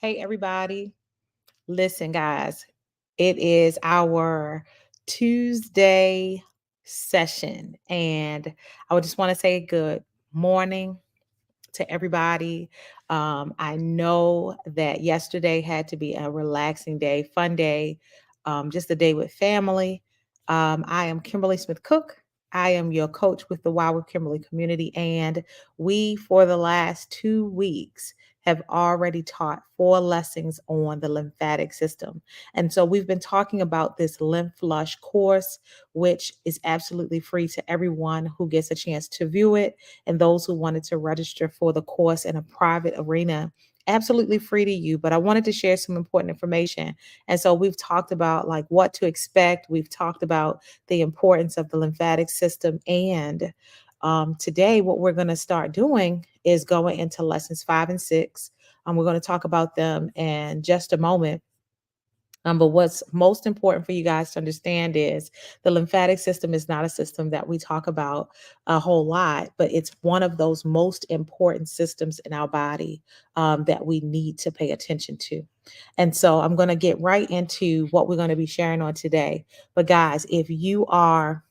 Hey, everybody. Listen, guys, it is our Tuesday session, and I would just want to say good morning to everybody. I know that yesterday had to be a relaxing day, fun day, just a day with family. I am Kimberly Smith Cooke. I am your coach with the Wow with Kimberly community, and we, for the last 2 weeks, have already taught 4 lessons on the lymphatic system. And so we've been talking about this lymph flush course, which is absolutely free to everyone who gets a chance to view it, and those who wanted to register for the course in a private arena, absolutely free to you. But I wanted to share some important information. And so we've talked about like what to expect. We've talked about the importance of the lymphatic system. And today, what we're going to start doing is going into lessons 5 and 6. We're going to talk about them in just a moment. But what's most important for you guys to understand is the lymphatic system is not a system that we talk about a whole lot, but it's one of those most important systems in our body that we need to pay attention to. And so I'm going to get right into what we're going to be sharing on today. But guys, if you are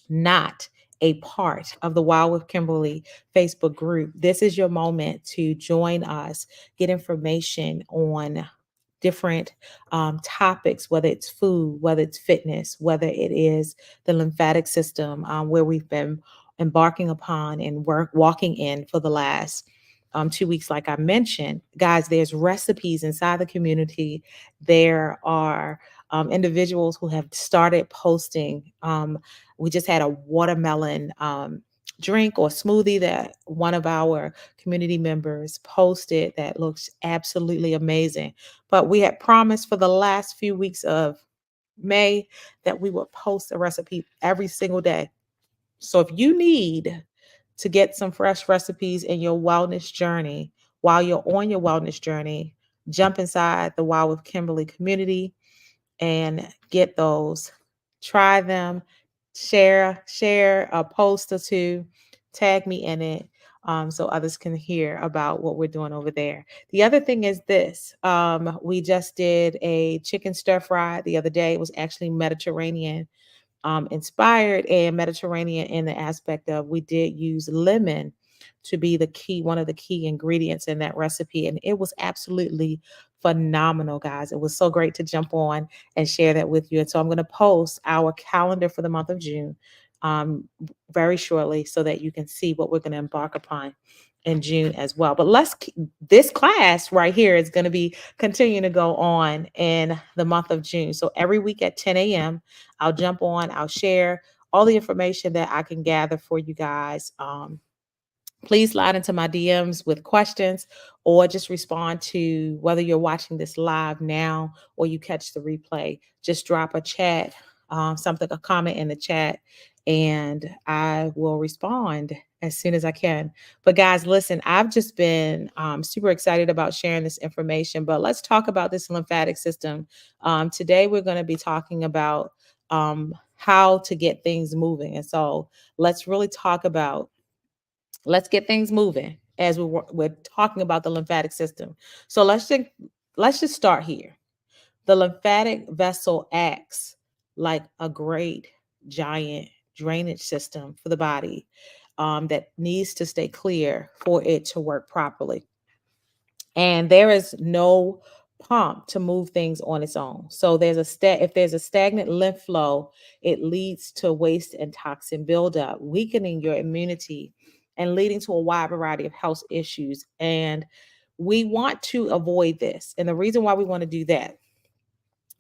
not a part of the Wild with Kimberly Facebook group, this is your moment to join us, get information on different topics, whether it's food, whether it's fitness, whether it is the lymphatic system, where we've been embarking upon and walking in for the last 2 weeks, like I mentioned. Guys, there's recipes inside the community. There are individuals who have started posting. We just had a watermelon drink or smoothie that one of our community members posted that looks absolutely amazing. But we had promised for the last few weeks of May that we would post a recipe every single day. So if you need to get some fresh recipes in your wellness journey, while you're on your wellness journey, jump inside the Wild with Kimberly community and get those. Try them, share a post or two, tag me in it, so others can hear about what we're doing over there. The other thing is this: we just did a chicken stir fry the other day. It was actually Mediterranean inspired and Mediterranean in the aspect of we did use lemon to be one of the key ingredients in that recipe. And it was absolutely phenomenal, guys. It was so great to jump on and share that with you. And so I'm going to post our calendar for the month of June very shortly so that you can see what we're going to embark upon in June as well. But this class right here is going to be continuing to go on in the month of June. So every week at 10 a.m., I'll jump on, I'll share all the information that I can gather for you guys. Please slide into my DMs with questions or just respond to whether you're watching this live now or you catch the replay. Just drop a chat, a comment in the chat, and I will respond as soon as I can. But guys, listen, I've just been super excited about sharing this information, but let's talk about this lymphatic system. Today, we're going to be talking about how to get things moving. And so let's really let's get things moving as we're talking about the lymphatic system. So let's just start here. The lymphatic vessel acts like a great giant drainage system for the body that needs to stay clear for it to work properly. And there is no pump to move things on its own. So if there's a stagnant lymph flow, it leads to waste and toxin buildup, weakening your immunity and leading to a wide variety of health issues. And we want to avoid this. And the reason why we want to do that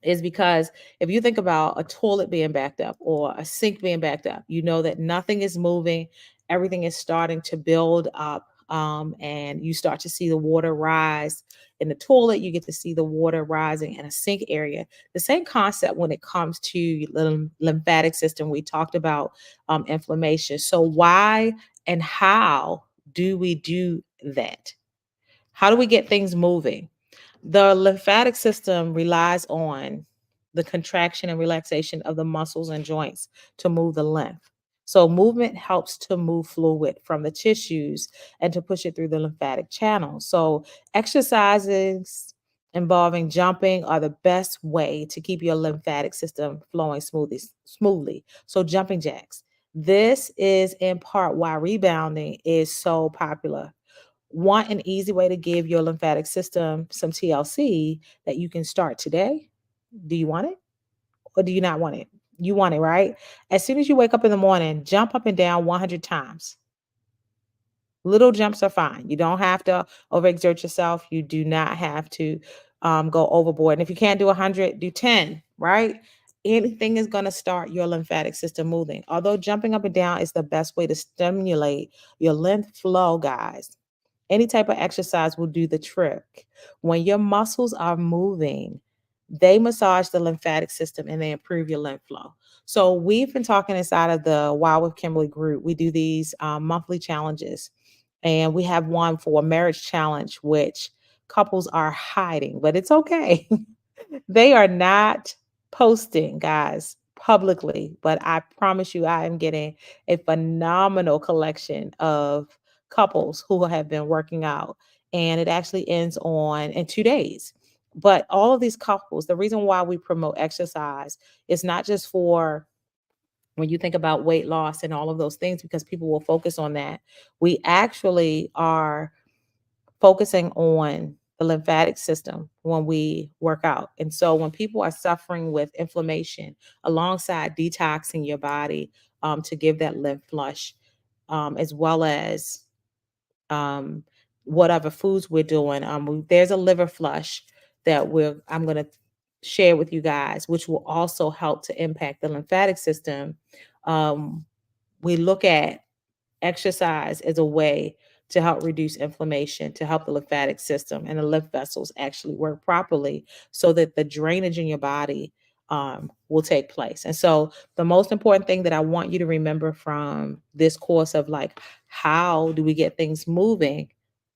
is because if you think about a toilet being backed up or a sink being backed up, you know that nothing is moving, everything is starting to build up, and you start to see the water rise in the toilet. You get to see the water rising in a sink area. The same concept when it comes to the lymphatic system. We talked about inflammation. So why and how do we do that? How do we get things moving? The lymphatic system relies on the contraction and relaxation of the muscles and joints to move the lymph. So movement helps to move fluid from the tissues and to push it through the lymphatic channel. So exercises involving jumping are the best way to keep your lymphatic system flowing smoothly. So jumping jacks. This is in part why rebounding is so popular. Want an easy way to give your lymphatic system some TLC that you can start today? Do you want it or do you not want it? You want it, right? As soon as you wake up in the morning, jump up and down 100 times. Little jumps are fine. You don't have to overexert yourself. You do not have to go overboard. And if you can't do 100, do 10, right? Anything is going to start your lymphatic system moving. Although jumping up and down is the best way to stimulate your lymph flow, guys. Any type of exercise will do the trick. When your muscles are moving, they massage the lymphatic system and they improve your lymph flow. So we've been talking inside of the Wild with Kimberly group. We do these monthly challenges, and we have one for a marriage challenge, which couples are hiding, but it's okay. They are not posting, guys, publicly, but I promise you, I am getting a phenomenal collection of couples who have been working out. And it actually ends on in 2 days. But all of these couples, the reason why we promote exercise is not just for when you think about weight loss and all of those things, because people will focus on that. We actually are focusing on the lymphatic system when we work out. And so when people are suffering with inflammation alongside detoxing your body to give that lymph flush, as well as um, whatever foods we're doing, there's a liver flush that I'm going to share with you guys, which will also help to impact the lymphatic system. Um, we look at exercise is a way to help reduce inflammation, to help the lymphatic system and the lymph vessels actually work properly so that the drainage in your body will take place. And so, the most important thing that I want you to remember from this course of like, how do we get things moving?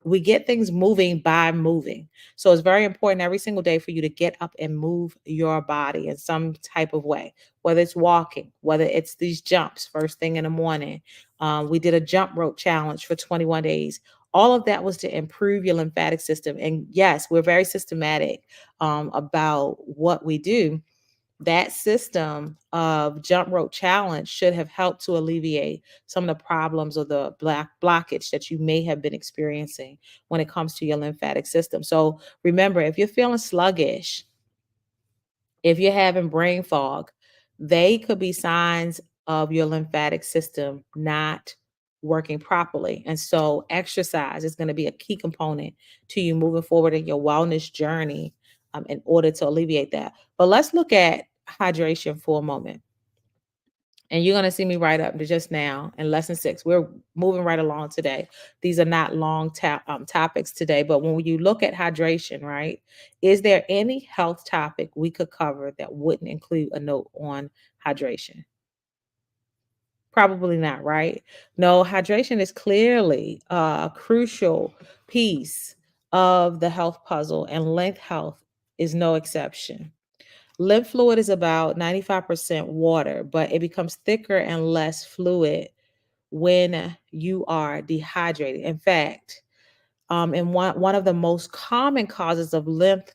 We get things moving by moving. So, it's very important every single day for you to get up and move your body in some type of way, whether it's walking, whether it's these jumps first thing in the morning. We did a jump rope challenge for 21 days. All of that was to improve your lymphatic system. And yes, we're very systematic about what we do. That system of jump rope challenge should have helped to alleviate some of the problems or the black blockage that you may have been experiencing when it comes to your lymphatic system. So remember, if you're feeling sluggish, if you're having brain fog, they could be signs of your lymphatic system not working properly. And so, exercise is going to be a key component to you moving forward in your wellness journey in order to alleviate that. But let's look at hydration for a moment. And you're going to see me right up to just now in lesson 6. We're moving right along today. These are not long topics today, but when you look at hydration, right, is there any health topic we could cover that wouldn't include a note on hydration? Probably not, right? No, hydration is clearly a crucial piece of the health puzzle, and lymph health is no exception. Lymph fluid is about 95% water, but it becomes thicker and less fluid when you are dehydrated. In fact, and one of the most common causes of lymph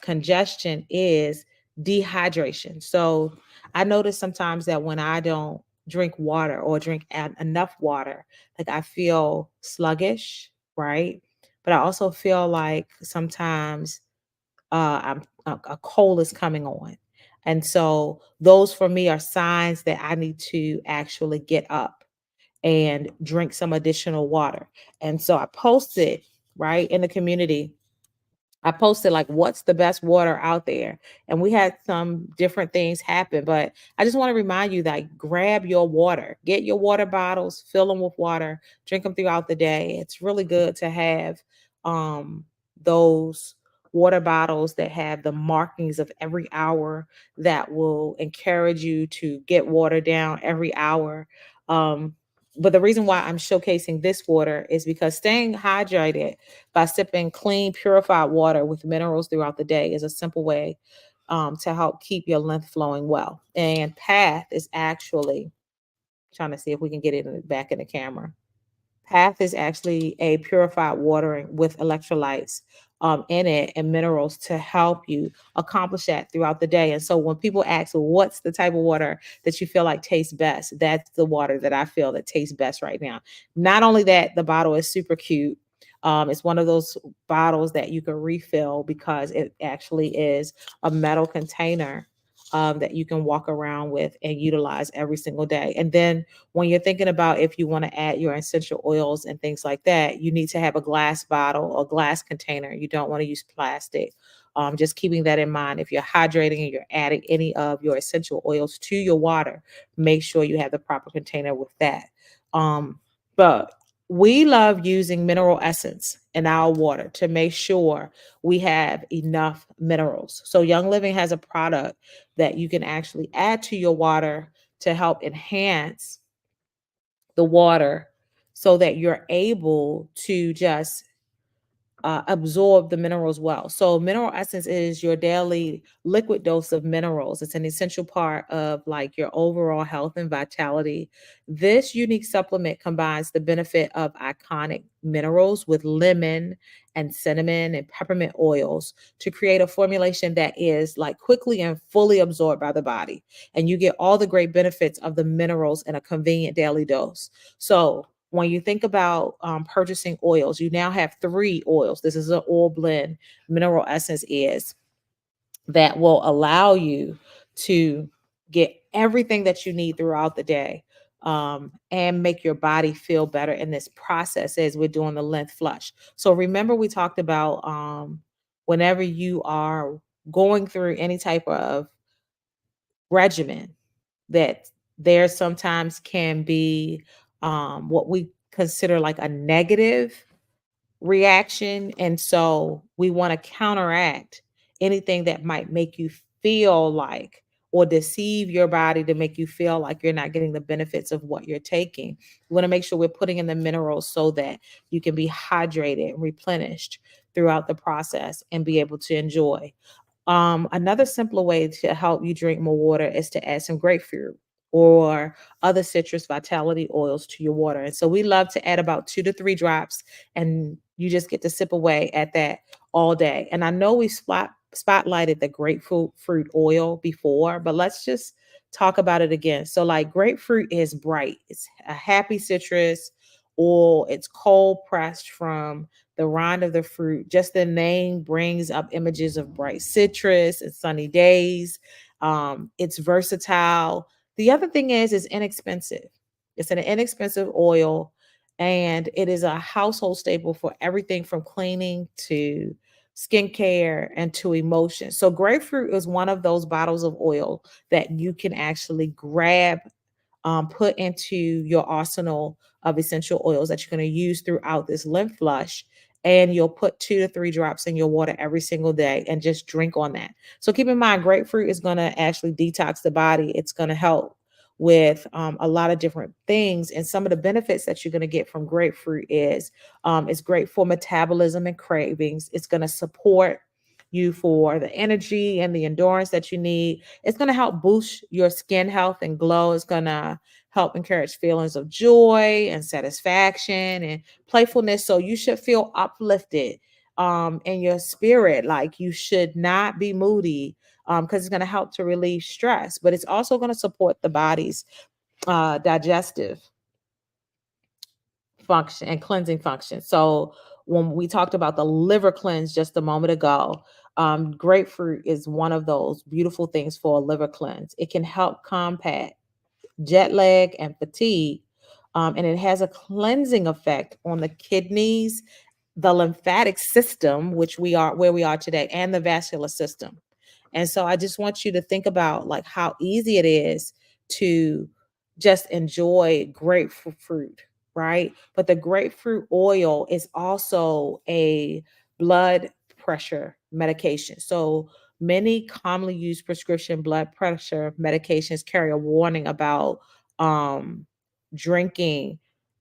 congestion is dehydration. So I notice sometimes that when I don't drink water or drink enough water, like I feel sluggish, right? But I also feel like sometimes a cold is coming on. And so those for me are signs that I need to actually get up and drink some additional water. And so I posted right in the community. I posted like what's the best water out there. And we had some different things happen, but I just want to remind you that grab your water, get your water bottles, fill them with water, drink them throughout the day. It's really good to have those water bottles that have the markings of every hour that will encourage you to get water down every hour. But the reason why I'm showcasing this water is because staying hydrated by sipping clean, purified water with minerals throughout the day is a simple way to help keep your lymph flowing well. And PATH is actually Trying to see if we can get it back in the camera. Path is actually a purified water with electrolytes in it and minerals to help you accomplish that throughout the day. And so when people ask, well, what's the type of water that you feel like tastes best? That's the water that I feel that tastes best right now. Not only that, the bottle is super cute. It's one of those bottles that you can refill because it actually is a metal container that you can walk around with and utilize every single day. And then when you're thinking about if you want to add your essential oils and things like that, you need to have a glass bottle or glass container. You don't want to use plastic. Just keeping that in mind. If you're hydrating and you're adding any of your essential oils to your water, make sure you have the proper container with that. But we love using mineral essence in our water to make sure we have enough minerals. So Young Living has a product that you can actually add to your water to help enhance the water so that you're able to just absorb the minerals well. So mineral essence is your daily liquid dose of minerals. It's an essential part of like your overall health and vitality. This unique supplement combines the benefit of iconic minerals with lemon and cinnamon and peppermint oils to create a formulation that is like quickly and fully absorbed by the body. And you get all the great benefits of the minerals in a convenient daily dose. So when you think about purchasing oils, you now have 3 oils. This is an oil blend. Mineral essence is that will allow you to get everything that you need throughout the day and make your body feel better in this process as we're doing the lymph flush. So remember, we talked about whenever you are going through any type of regimen, that there sometimes can be what we consider like a negative reaction. And so we want to counteract anything that might make you feel like or deceive your body to make you feel like you're not getting the benefits of what you're taking. We want to make sure we're putting in the minerals so that you can be hydrated and replenished throughout the process and be able to enjoy. Another simpler way to help you drink more water is to add some grapefruit or other citrus vitality oils to your water. And so we love to add about 2 to 3 drops, and you just get to sip away at that all day. And I know we spotlighted the grapefruit fruit oil before, but let's just talk about it again. So, like, grapefruit is bright, it's a happy citrus oil, it's cold pressed from the rind of the fruit. Just the name brings up images of bright citrus and sunny days. It's versatile. The other thing is it's inexpensive. It's an inexpensive oil, and it is a household staple for everything from cleaning to skincare and to emotion. So grapefruit is one of those bottles of oil that you can actually grab, put into your arsenal of essential oils that you're going to use throughout this lymph flush. And you'll put 2 to 3 drops in your water every single day and just drink on that. So keep in mind, grapefruit is going to actually detox the body. It's going to help with a lot of different things. And some of the benefits that you're going to get from grapefruit is it's great for metabolism and cravings. It's going to support you for the energy and the endurance that you need. It's going to help boost your skin health and glow. It's going to help encourage feelings of joy and satisfaction and playfulness. So you should feel uplifted in your spirit. Like, you should not be moody because it's going to help to relieve stress, but it's also going to support the body's digestive function and cleansing function. So when we talked about the liver cleanse just a moment ago, grapefruit is one of those beautiful things for a liver cleanse. It can help combat jet lag and fatigue, and it has a cleansing effect on the kidneys, the lymphatic system, which we are where we are today, and the vascular system. And so I just want you to think about like how easy it is to just enjoy grapefruit, right? But the grapefruit oil is also a blood pressure medication. So many commonly used prescription blood pressure medications carry a warning about drinking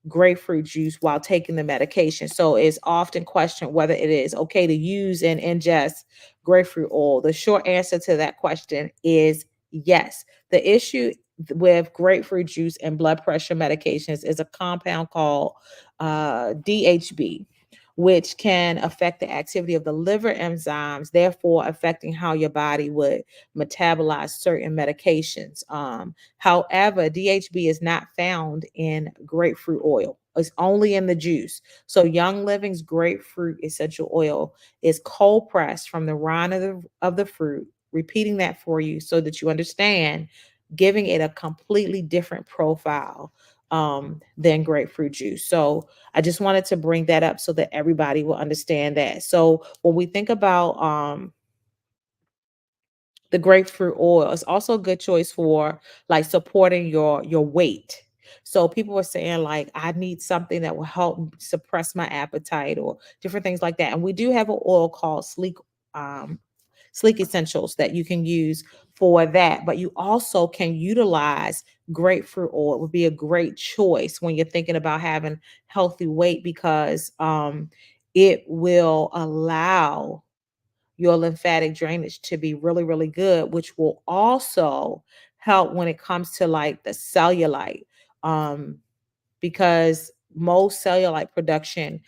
grapefruit juice while taking the medication. So it's often questioned whether it is okay to use and ingest grapefruit oil. The short answer to that question is yes. The issue with grapefruit juice and blood pressure medications is a compound called DHB, which can affect the activity of the liver enzymes, therefore affecting how your body would metabolize certain medications. However, DHB is not found in grapefruit oil. It's only in the juice. So Young Living's grapefruit essential oil is cold pressed from the rind of the fruit, repeating that for you so that you understand, giving it a completely different profile than grapefruit juice. So I just wanted to bring that up so that everybody will understand that. So when we think about the grapefruit oil, it's also a good choice for like supporting your weight. So people are saying like I need something that will help suppress my appetite or different things like that. And we do have an oil called um Sleek Essentials that you can use for that. But you also can utilize grapefruit oil. It would be a great choice when you're thinking about having healthy weight because it will allow your lymphatic drainage to be really, really good, which will also help when it comes to like the cellulite. Um, because most cellulite production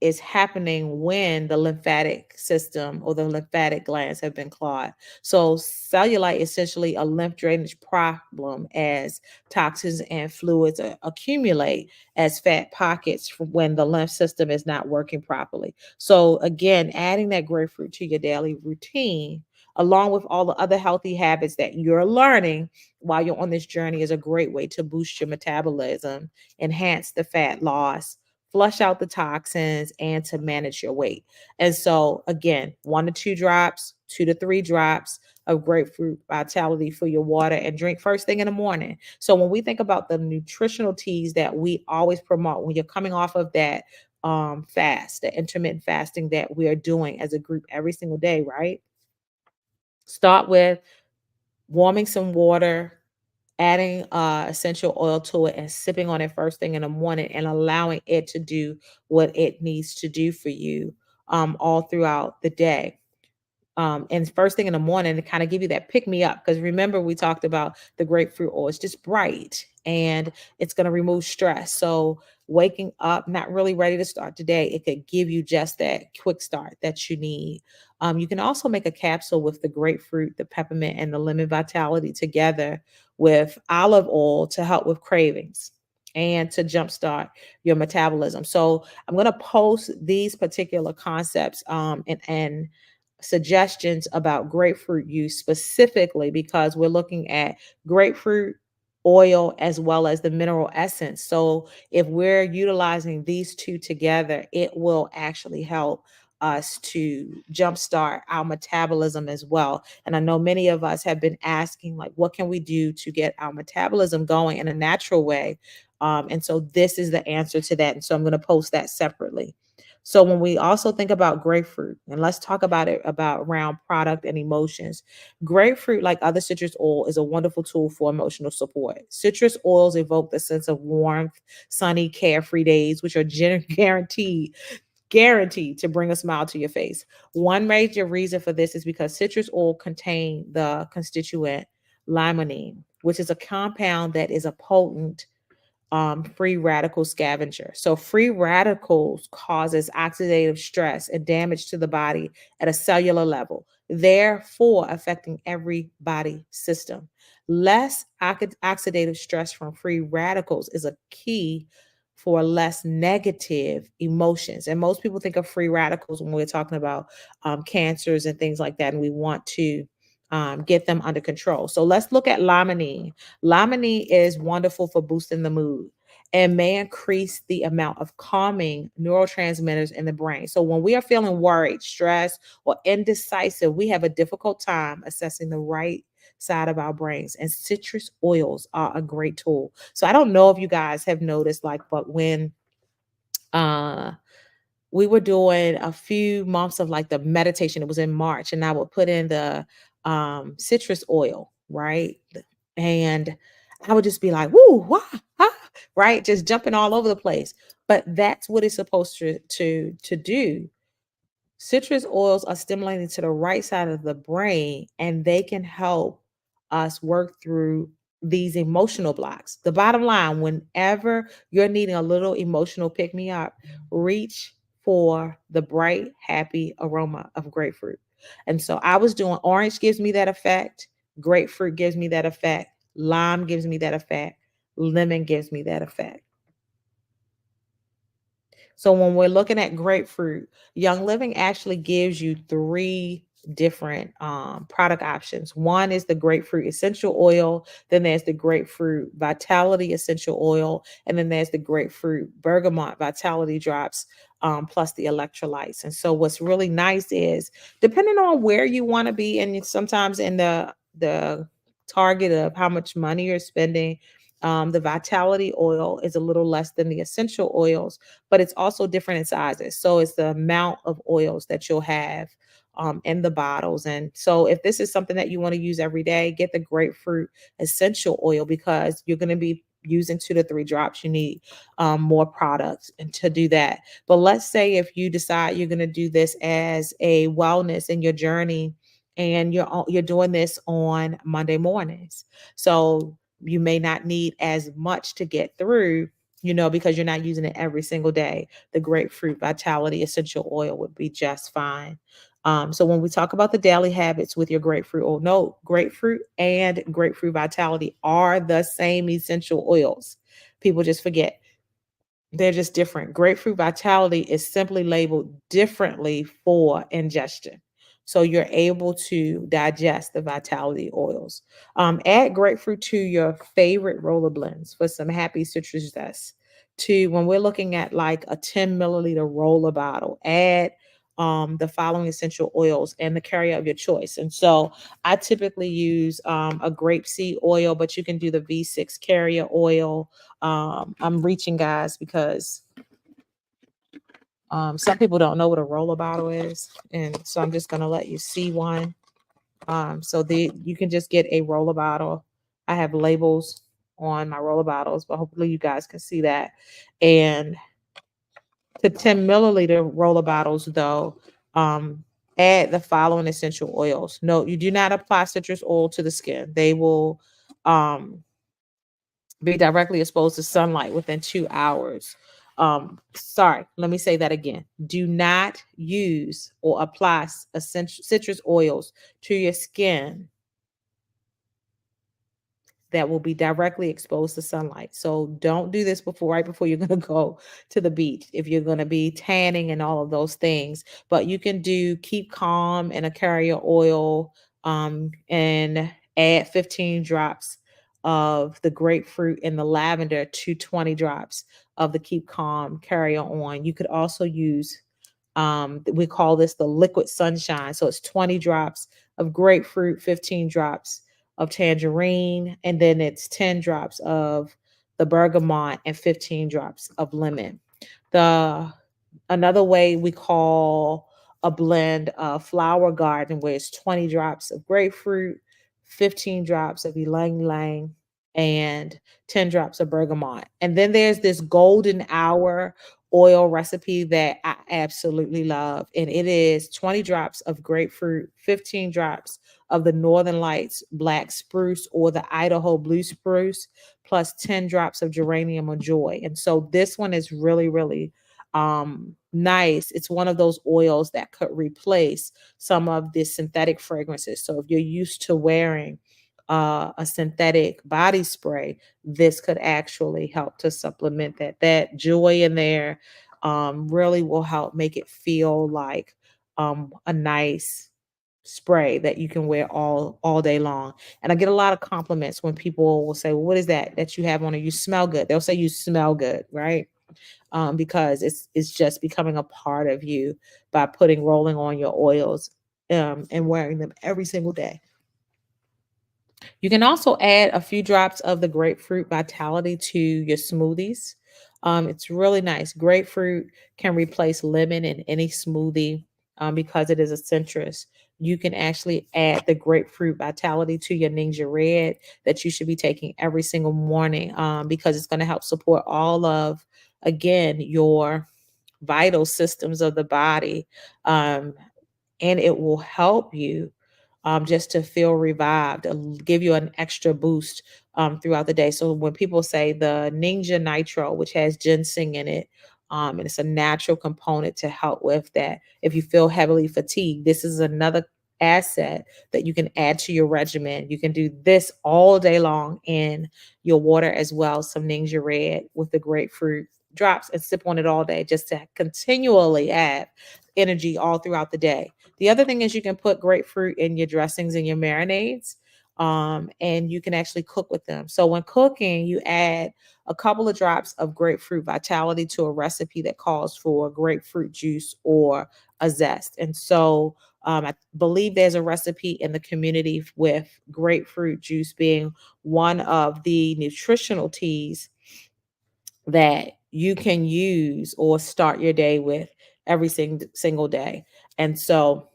is happening when the lymphatic system or the lymphatic glands have been clogged. So cellulite is essentially a lymph drainage problem as toxins and fluids accumulate as fat pockets when the lymph system is not working properly. So again, adding that grapefruit to your daily routine along with all the other healthy habits that you're learning while you're on this journey is a great way to boost your metabolism, enhance the fat loss, flush out the toxins, and to manage your weight. And so, again, 1 to 2 drops, 2 to 3 drops of grapefruit vitality for your water and drink first thing in the morning. So, when we think about the nutritional teas that we always promote when you're coming off of that fast, the intermittent fasting that we are doing as a group every single day, right? Start with warming some water, adding essential oil to it and sipping on it first thing in the morning and allowing it to do what it needs to do for you all throughout the day. And first thing in the morning to kind of give you that pick me up. Because remember, we talked about the grapefruit oil. It's just bright and it's going to remove stress. So waking up, not really ready to start today, it could give you just that quick start that you need. You can also make a capsule with the grapefruit, the peppermint, and the lemon vitality together with olive oil to help with cravings and to jumpstart your metabolism. So I'm going to post these particular concepts and suggestions about grapefruit use specifically because we're looking at grapefruit oil as well as the mineral essence. So if we're utilizing these two together, it will actually help us to jumpstart our metabolism as well. And I know many of us have been asking, like, what can we do to get our metabolism going in a natural way? And so this is the answer to that. And so I'm going to post that separately. So when we also think about grapefruit, and let's talk about it about around product and emotions. Grapefruit, like other citrus oil, is a wonderful tool for emotional support. Citrus oils evoke the sense of warmth, sunny, carefree days, which are guaranteed to bring a smile to your face. One major reason for this is because citrus oil contain the constituent limonene, which is a compound that is a potent free radical scavenger. So free radicals causes oxidative stress and damage to the body at a cellular level, therefore affecting every body system. Less oxidative stress from free radicals is a key for less negative emotions. And most people think of free radicals when we're talking about cancers and things like that, and we want to get them under control. So let's look at limonene. Limonene is wonderful for boosting the mood and may increase the amount of calming neurotransmitters in the brain. So when we are feeling worried, stressed, or indecisive, we have a difficult time assessing the right side of our brains, and citrus oils are a great tool. So I don't know if you guys have noticed, like, but when uh we were doing a few months of like the meditation. It was in March, and I would put in the citrus oil, right? And I would just be like, woo, wah, ah, right? Just jumping all over the place. But that's what it's supposed to do. Citrus oils are stimulating to the right side of the brain, and they can help us work through these emotional blocks. The bottom line, whenever you're needing a little emotional pick me up, reach for the bright, happy aroma of grapefruit. And so I was doing orange gives me that effect, grapefruit gives me that effect, lime gives me that effect, lemon gives me that effect. So when we're looking at grapefruit, Young Living actually gives you three different product options. One is the grapefruit essential oil, then there's the grapefruit vitality essential oil, and then there's the grapefruit bergamot vitality drops, plus the electrolytes. And so what's really nice is depending on where you want to be, and sometimes in the target of how much money you're spending, the vitality oil is a little less than the essential oils, but it's also different in sizes. So it's the amount of oils that you'll have in the bottles. And so if this is something that you want to use every day, get the grapefruit essential oil because you're going to be using 2 to 3 drops. You need more products and to do that. But let's say if you decide you're going to do this as a wellness in your journey and you're doing this on Monday mornings. So you may not need as much to get through, because you're not using it every single day. The grapefruit vitality essential oil would be just fine. So when we talk about the daily habits with your grapefruit oil, no, grapefruit and grapefruit vitality are the same essential oils. People just forget. They're just different. Grapefruit vitality is simply labeled differently for ingestion. So you're able to digest the vitality oils. Add grapefruit to your favorite roller blends for some happy citrus zest. To when we're looking at like a 10 milliliter roller bottle, add the following essential oils and the carrier of your choice. And so I typically use a grapeseed oil, but you can do the V6 carrier oil. I'm reaching, guys, because some people don't know what a roller bottle is. And so I'm just going to let you see one. You can just get a roller bottle. I have labels on my roller bottles, but hopefully you guys can see that. And to 10 milliliter roller bottles, though, add the following essential oils. No, you do not apply citrus oil to the skin. They will be directly exposed to sunlight within 2 hours. Sorry, let me say that again. Do not use or apply essential citrus oils to your skin that will be directly exposed to sunlight. So don't do this right before you're going to go to the beach if you're going to be tanning and all of those things. But you can do Keep Calm and a carrier oil, and add 15 drops of the grapefruit and the lavender to 20 drops of the Keep Calm carrier on. You could also use we call this the liquid sunshine. So it's 20 drops of grapefruit, 15 drops of tangerine, and then it's 10 drops of the bergamot and 15 drops of lemon. Another way we call a blend of flower garden, where it's 20 drops of grapefruit, 15 drops of ylang ylang, and 10 drops of bergamot. And then there's this golden hour oil recipe that I absolutely love. And it is 20 drops of grapefruit, 15 drops of the Northern Lights black spruce or the Idaho blue spruce, plus 10 drops of geranium or joy. And so this one is really, really nice. It's one of those oils that could replace some of the synthetic fragrances. So if you're used to wearing a synthetic body spray, this could actually help to supplement that joy in there. Really will help make it feel like a nice spray that you can wear all day long. And I get a lot of compliments when people will say, well, what is that you have on, or you smell good? They'll say you smell good, right? Because it's just becoming a part of you by rolling on your oils and wearing them every single day. You can also add a few drops of the grapefruit vitality to your smoothies. It's really nice. Grapefruit can replace lemon in any smoothie because it is a citrus. You can actually add the grapefruit vitality to your Ninja Red that you should be taking every single morning because it's going to help support all of, again, your vital systems of the body. And it will help you just to feel revived, give you an extra boost throughout the day. So when people say the Ninja Nitro, which has ginseng in it, and it's a natural component to help with that. If you feel heavily fatigued, this is another asset that you can add to your regimen. You can do this all day long in your water as well. Some Ninja Red with the grapefruit drops and sip on it all day just to continually have energy all throughout the day. The other thing is you can put grapefruit in your dressings and your marinades, and you can actually cook with them. So when cooking, you add a couple of drops of grapefruit vitality to a recipe that calls for grapefruit juice or a zest. And so I believe there's a recipe in the community with grapefruit juice being one of the nutritional teas that you can use or start your day with every single day. And so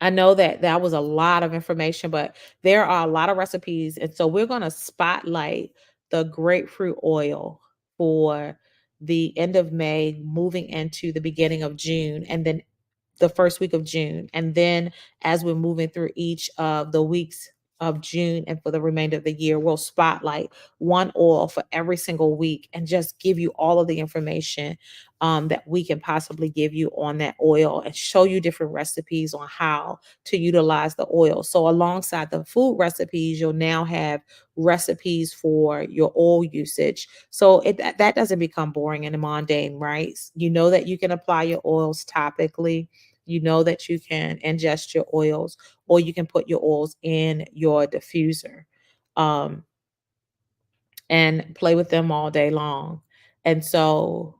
I know that that was a lot of information, but there are a lot of recipes. And so we're going to spotlight the grapefruit oil for the end of May, moving into the beginning of June, and then the first week of June. And then as we're moving through each of the weeks of June and for the remainder of the year, we'll spotlight one oil for every single week and just give you all of the information that we can possibly give you on that oil and show you different recipes on how to utilize the oil. So alongside the food recipes, you'll now have recipes for your oil usage. So that doesn't become boring and mundane, right? You know that you can apply your oils topically. You know that you can ingest your oils, or you can put your oils in your diffuser, um, and play with them all day long. And so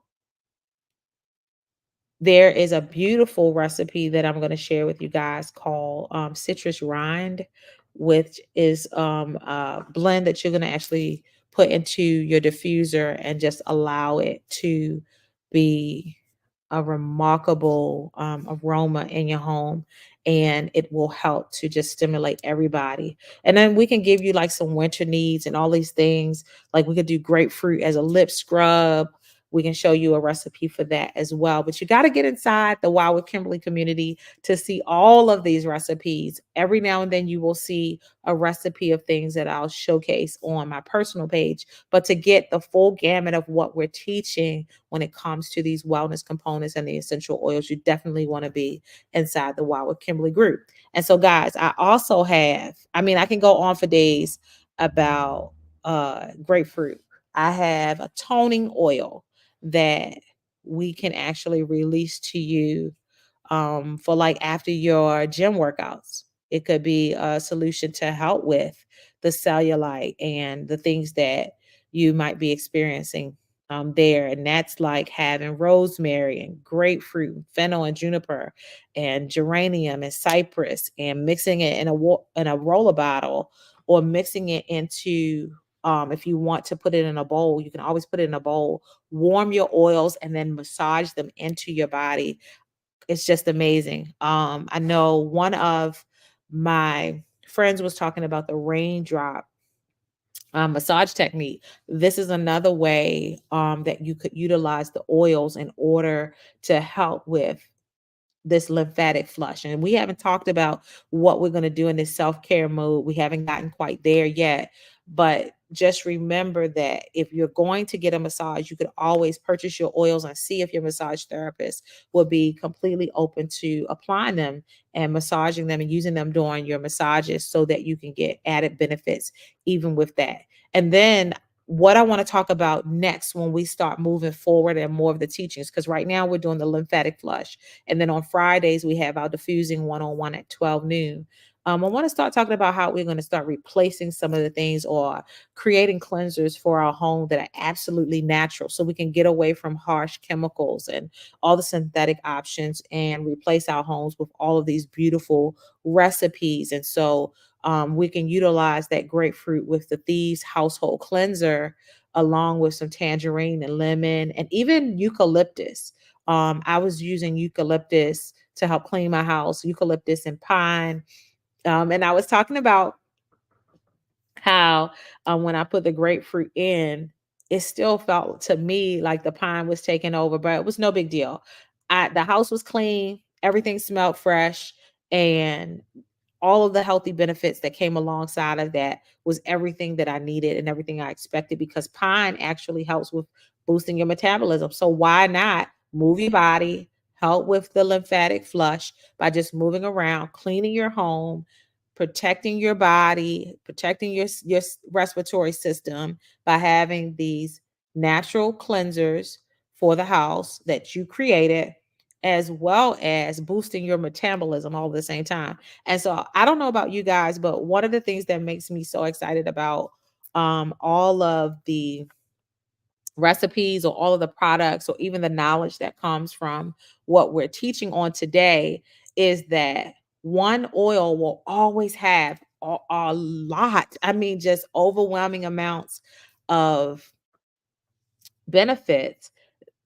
there is a beautiful recipe that I'm going to share with you guys called citrus rind, which is a blend that you're going to actually put into your diffuser and just allow it to be a remarkable aroma in your home, and it will help to just stimulate everybody. And then we can give you like some winter needs and all these things. Like we could do grapefruit as a lip scrub. We can show you a recipe for that as well. But you got to get inside the Wow with Kimberly community to see all of these recipes. Every now and then you will see a recipe of things that I'll showcase on my personal page. But to get the full gamut of what we're teaching when it comes to these wellness components and the essential oils, you definitely want to be inside the Wow with Kimberly group. And so, guys, I also have, I mean, I can go on for days about grapefruit. I have a toning oil that we can actually release to you for like after your gym workouts. It could be a solution to help with the cellulite and the things that you might be experiencing there. And that's like having rosemary and grapefruit, fennel and juniper, and geranium and cypress, and mixing it in a roller bottle, or mixing it into if you want to put it in a bowl, you can always put it in a bowl, warm your oils, and then massage them into your body. It's just amazing. I know one of my friends was talking about the raindrop massage technique. This is another way that you could utilize the oils in order to help with this lymphatic flush. And we haven't talked about what we're going to do in this self-care mode. We haven't gotten quite there yet. But just remember that if you're going to get a massage, you could always purchase your oils and see if your massage therapist will be completely open to applying them and massaging them and using them during your massages so that you can get added benefits even with that. And then what I want to talk about next when we start moving forward and more of the teachings, because right now we're doing the lymphatic flush. And then on Fridays, we have our diffusing one-on-one at 12 noon. I want to start talking about how we're going to start replacing some of the things or creating cleansers for our home that are absolutely natural so we can get away from harsh chemicals and all the synthetic options and replace our homes with all of these beautiful recipes. And so we can utilize that grapefruit with the Thieves Household Cleanser, along with some tangerine and lemon and even eucalyptus. I was using eucalyptus to help clean my house, eucalyptus and pine. And I was talking about how when I put the grapefruit in, it still felt to me like the pine was taking over, but it was no big deal. The house was clean, everything smelled fresh, And all of the healthy benefits that came alongside of that was everything that I needed and everything I expected, because pine actually helps with boosting your metabolism. So why not move your body, help with the lymphatic flush by just moving around, cleaning your home, protecting your body, protecting your respiratory system by having these natural cleansers for the house that you created, as well as boosting your metabolism all at the same time. And so I don't know about you guys, but one of the things that makes me so excited about all of the recipes or all of the products or even the knowledge that comes from what we're teaching on today is that one oil will always have a lot, I mean, just overwhelming amounts of benefits.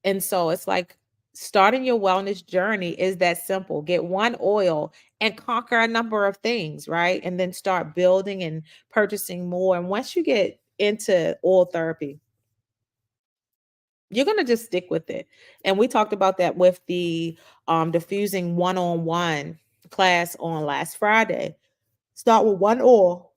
And so it's like starting your wellness journey is that simple. Get one oil and conquer a number of things, right? And then start building and purchasing more. And once you get into oil therapy, you're going to just stick with it. And we talked about that with the diffusing one-on-one class on last Friday. Start with one oil.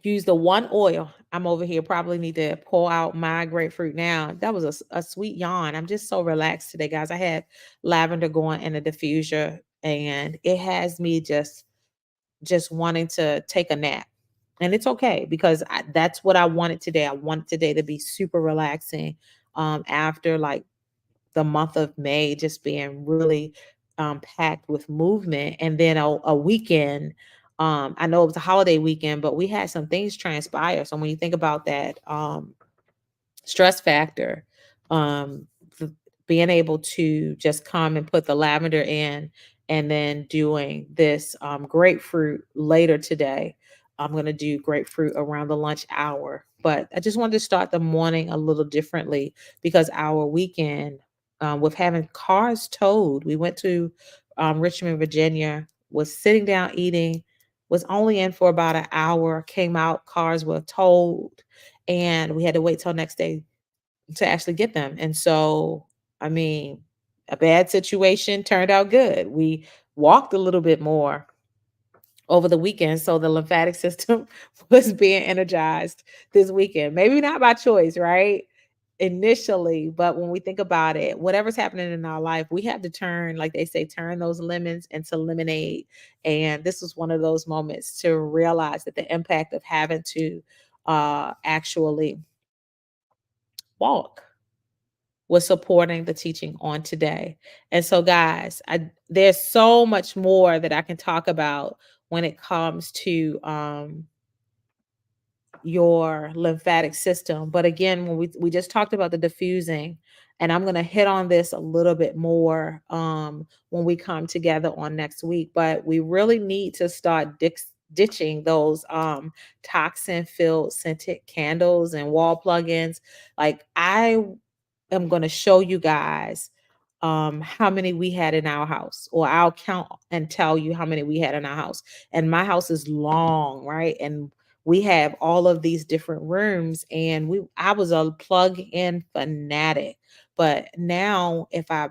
Use the one oil. I'm over here probably need to pull out my grapefruit now. That was a sweet yawn. I'm just so relaxed today, guys. I had lavender going in a diffuser, and it has me just wanting to take a nap. And it's okay because that's what I wanted today. I wanted today to be super relaxing after like the month of May just being really packed with movement. And then a weekend. I know it was a holiday weekend, but we had some things transpire. So when you think about that stress factor, um, th- being able to just come and put the lavender in, and then doing this grapefruit later today. I'm going to do grapefruit around the lunch hour, but I just wanted to start the morning a little differently because our weekend, with having cars towed, we went to Richmond, Virginia, was sitting down eating, was only in for about an hour, came out, cars were towed, and we had to wait till next day to actually get them. And so, I mean, a bad situation turned out good. We walked a little bit more over the weekend, so the lymphatic system was being energized this weekend. Maybe not by choice, right? Initially, but when we think about it, whatever's happening in our life, we have to turn, like they say, turn those lemons into lemonade. And this was one of those moments to realize that the impact of having to actually walk was supporting the teaching on today. And so guys, there's so much more that I can talk about when it comes to your lymphatic system. But again, when we just talked about the diffusing, and I'm going to hit on this a little bit more when we come together on next week, but we really need to start ditching those toxin filled scented candles and wall plugins. Like I am going to show you guys how many we had in our house, or I'll count and tell you how many we had in our house. And my house is long, right? And we have all of these different rooms, and I was a plug-in fanatic. But now if I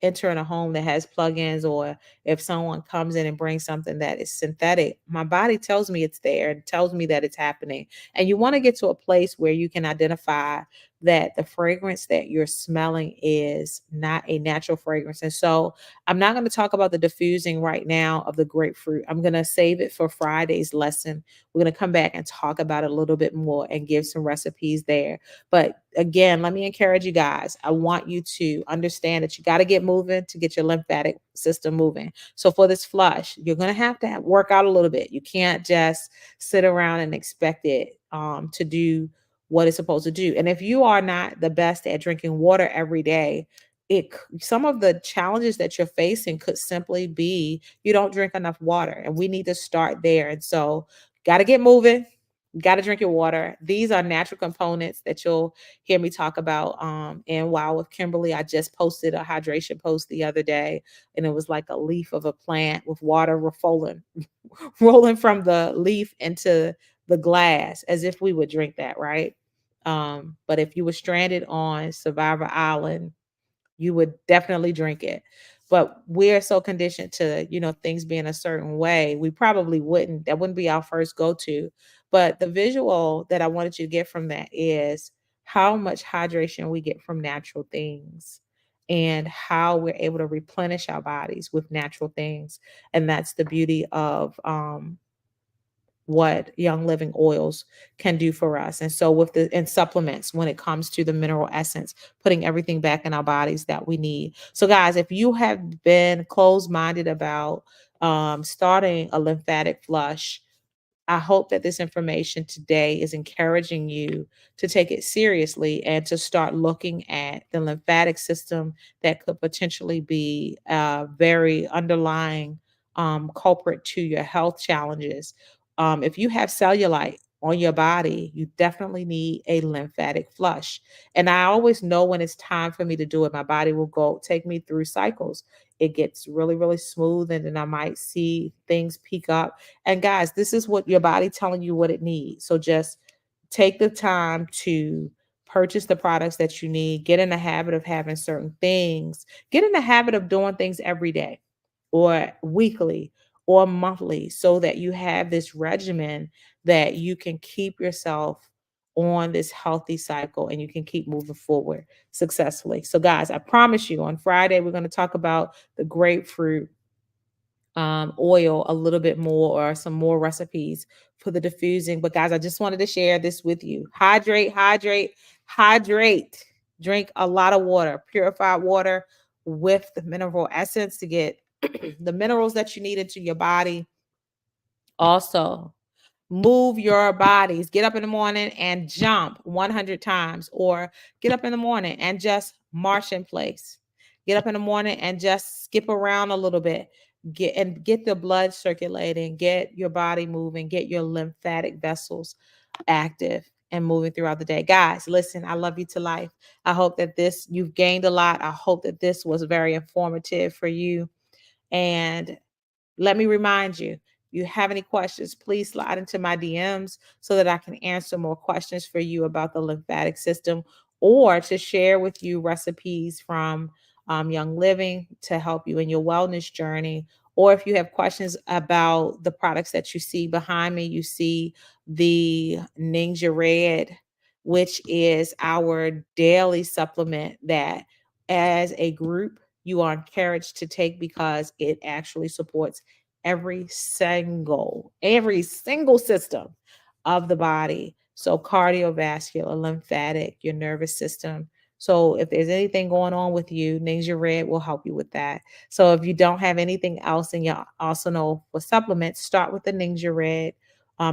enter in a home that has plugins, or if someone comes in and brings something that is synthetic, my body tells me it's there and tells me that it's happening. And you want to get to a place where you can identify that the fragrance that you're smelling is not a natural fragrance. And so I'm not going to talk about the diffusing right now of the grapefruit. I'm going to save it for Friday's lesson. We're going to come back and talk about it a little bit more and give some recipes there. But again, let me encourage you guys. I want you to understand that you got to get moving to get your lymphatic system moving. So for this flush, you're going to have work out a little bit. You can't just sit around and expect it to do what it's supposed to do. And if you are not the best at drinking water every day, some of the challenges that you're facing could simply be you don't drink enough water, and we need to start there. And so got to get moving. Got to drink your water. These are natural components that you'll hear me talk about. And while with Kimberly, I just posted a hydration post the other day, and it was like a leaf of a plant with water rolling from the leaf into the glass as if we would drink that, right? But if you were stranded on Survivor Island, you would definitely drink it. But we're so conditioned to, things being a certain way, we probably wouldn't, that wouldn't be our first go-to. But the visual that I wanted you to get from that is how much hydration we get from natural things and how we're able to replenish our bodies with natural things. And that's the beauty of what Young Living oils can do for us. And so with the and supplements when it comes to the mineral essence, putting everything back in our bodies that we need. So guys, if you have been closed-minded about starting a lymphatic flush, I hope that this information today is encouraging you to take it seriously and to start looking at the lymphatic system that could potentially be a very underlying culprit to your health challenges. If you have cellulite on your body, you definitely need a lymphatic flush. And I always know when it's time for me to do it. My body will go take me through cycles. It gets really, really smooth, and then I might see things peak up. And guys, this is what your body telling you what it needs. So just take the time to purchase the products that you need, get in the habit of having certain things, get in the habit of doing things every day or weekly or monthly so that you have this regimen that you can keep yourself on this healthy cycle and you can keep moving forward successfully. So guys, I promise you on Friday we're going to talk about the grapefruit oil a little bit more or some more recipes for the diffusing. But guys, I just wanted to share this with you. Hydrate, hydrate, hydrate. Drink a lot of water, purified water with the mineral essence to get the minerals that you need into your body. Also, move your bodies. Get up in the morning and jump 100 times, or get up in the morning and just march in place. Get up in the morning and just skip around a little bit. Get the blood circulating, get your body moving, get your lymphatic vessels active and moving throughout the day. Guys, listen, I love you to life. I hope that you've gained a lot. I hope that this was very informative for you. And let me remind you, if you have any questions, please slide into my DMs so that I can answer more questions for you about the lymphatic system or to share with you recipes from Young Living to help you in your wellness journey. Or if you have questions about the products that you see behind me, you see the Ninja Red, which is our daily supplement that as a group you are encouraged to take because it actually supports every single system of the body. So cardiovascular, lymphatic, your nervous system. So if there's anything going on with you, Ninja Red will help you with that. So if you don't have anything else in your arsenal for supplements, start with the Ninja Red.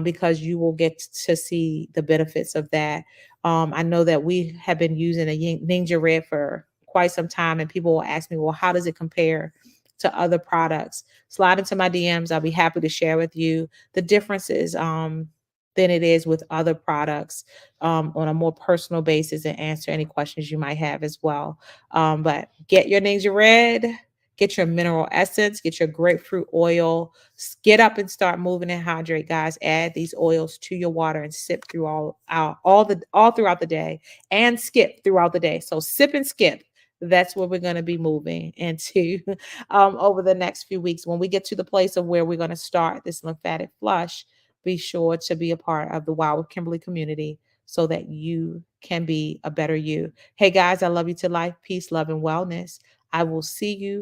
Because you will get to see the benefits of that. I know that we have been using a Ninja Red for quite some time, and people will ask me, well, how does it compare to other products? Slide into my DMs. I'll be happy to share with you the differences than it is with other products on a more personal basis and answer any questions you might have as well. But get your Ninja Red, get your mineral essence, get your grapefruit oil, get up and start moving and hydrate, guys. Add these oils to your water and sip through all throughout the day and skip throughout the day. So sip and skip. That's where we're going to be moving into over the next few weeks. When we get to the place of where we're going to start this lymphatic flush, be sure to be a part of the Wow with Kimberly community so that you can be a better you. Hey guys, I love you to life. Peace, love, and wellness. I will see you